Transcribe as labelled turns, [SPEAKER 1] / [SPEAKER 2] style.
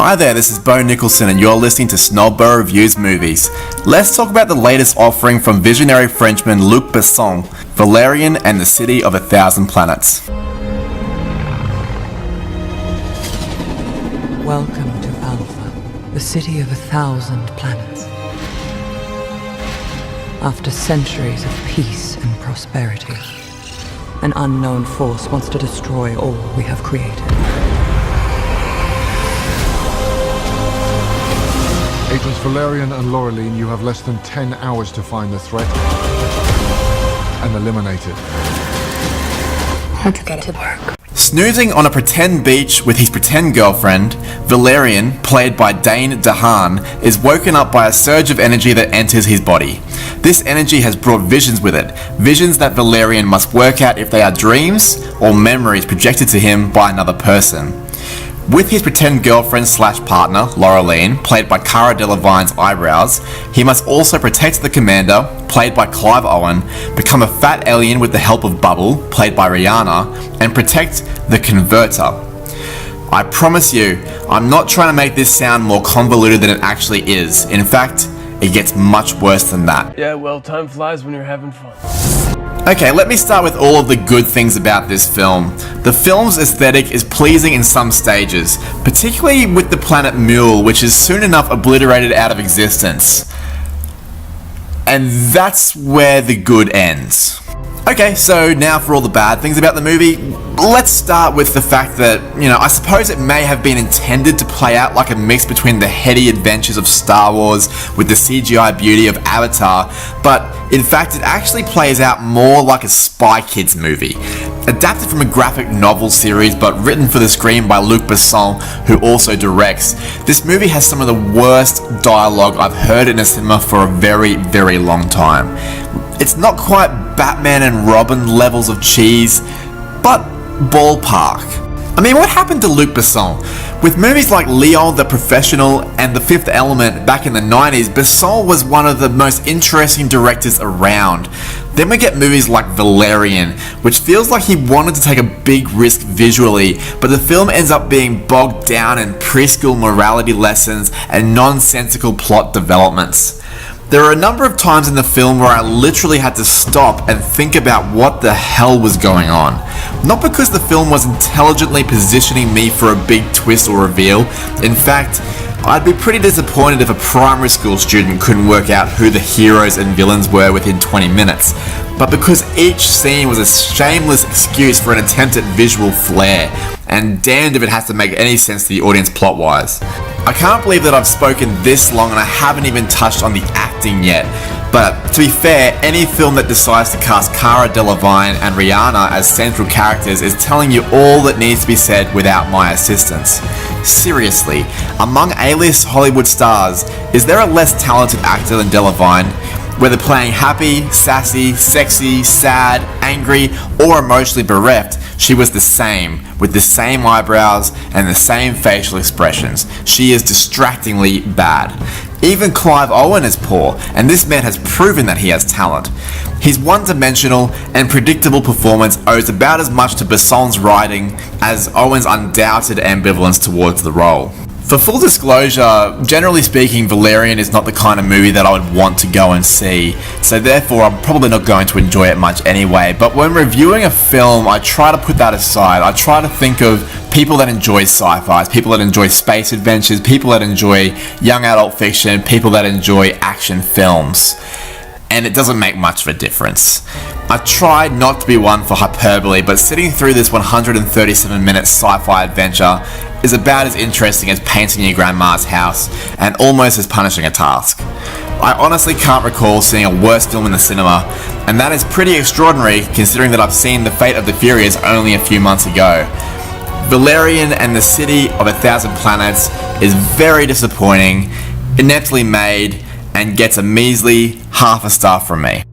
[SPEAKER 1] Hi there, this is Bo Nicholson and you're listening to Snob Bo Reviews movies. Let's talk about the latest offering from visionary Frenchman Luc Besson, Valerian and the City of a Thousand Planets.
[SPEAKER 2] Welcome to Alpha, the city of 1,000 planets. After centuries of peace and prosperity, an unknown force wants to destroy all we have created.
[SPEAKER 3] Agents Valerian and Laureline, you have less than 10 hours to find the threat and eliminate it.
[SPEAKER 4] Let's get to work.
[SPEAKER 1] Snoozing on a pretend beach with his pretend girlfriend, Valerian, played by Dane DeHaan, is woken up by a surge of energy that enters his body. This energy has brought visions with it, visions that Valerian must work out if they are dreams or memories projected to him by another person. With his pretend girlfriend/partner, Laureline, played by Cara Delevingne's eyebrows, he must also protect the commander, played by Clive Owen, become a fat alien with the help of Bubble, played by Rihanna, and protect the converter. I promise you, I'm not trying to make this sound more convoluted than it actually is. In fact, it gets much worse than that.
[SPEAKER 5] Yeah, well, time flies when you're having fun.
[SPEAKER 1] Okay, let me start with all of the good things about this film. The film's aesthetic is pleasing in some stages, particularly with the planet Mule, which is soon enough obliterated out of existence. And that's where the good ends. Okay, so now for all the bad things about the movie. Let's start with the fact that, I suppose it may have been intended to play out like a mix between the heady adventures of Star Wars with the CGI beauty of Avatar, but in fact it actually plays out more like a Spy Kids movie. Adapted from a graphic novel series but written for the screen by Luc Besson, who also directs, this movie has some of the worst dialogue I've heard in a cinema for a very, very long time. It's not quite Batman and Robin levels of cheese, but ballpark. I mean, what happened to Luc Besson? With movies like Leon the Professional and The Fifth Element back in the 90s, Besson was one of the most interesting directors around. Then we get movies like Valerian, which feels like he wanted to take a big risk visually, but the film ends up being bogged down in preschool morality lessons and nonsensical plot developments. There are a number of times in the film where I literally had to stop and think about what the hell was going on. Not because the film was intelligently positioning me for a big twist or reveal. In fact, I'd be pretty disappointed if a primary school student couldn't work out who the heroes and villains were within 20 minutes. But because each scene was a shameless excuse for an attempt at visual flair, and damned if it has to make any sense to the audience plot-wise. I can't believe that I've spoken this long and I haven't even touched on the acting yet. But to be fair, any film that decides to cast Cara Delevingne and Rihanna as central characters is telling you all that needs to be said without my assistance. Seriously, among A-list Hollywood stars, is there a less talented actor than Delevingne? Whether playing happy, sassy, sexy, sad, angry, or emotionally bereft, she was the same, with the same eyebrows and the same facial expressions. She is distractingly bad. Even Clive Owen is poor, and this man has proven that he has talent. His one-dimensional and predictable performance owes about as much to Besson's writing as Owen's undoubted ambivalence towards the role. For full disclosure, generally speaking, Valerian is not the kind of movie that I would want to go and see, so therefore I'm probably not going to enjoy it much anyway. But when reviewing a film, I try to put that aside. I try to think of people that enjoy sci-fi, people that enjoy space adventures, people that enjoy young adult fiction, people that enjoy action films. And it doesn't make much of a difference. I've tried not to be one for hyperbole, but sitting through this 137-minute sci-fi adventure is about as interesting as painting your grandma's house, and almost as punishing a task. I honestly can't recall seeing a worse film in the cinema, and that is pretty extraordinary considering that I've seen The Fate of the Furious only a few months ago. Valerian and the City of a Thousand Planets is very disappointing, ineptly made, and gets a measly half a star from me.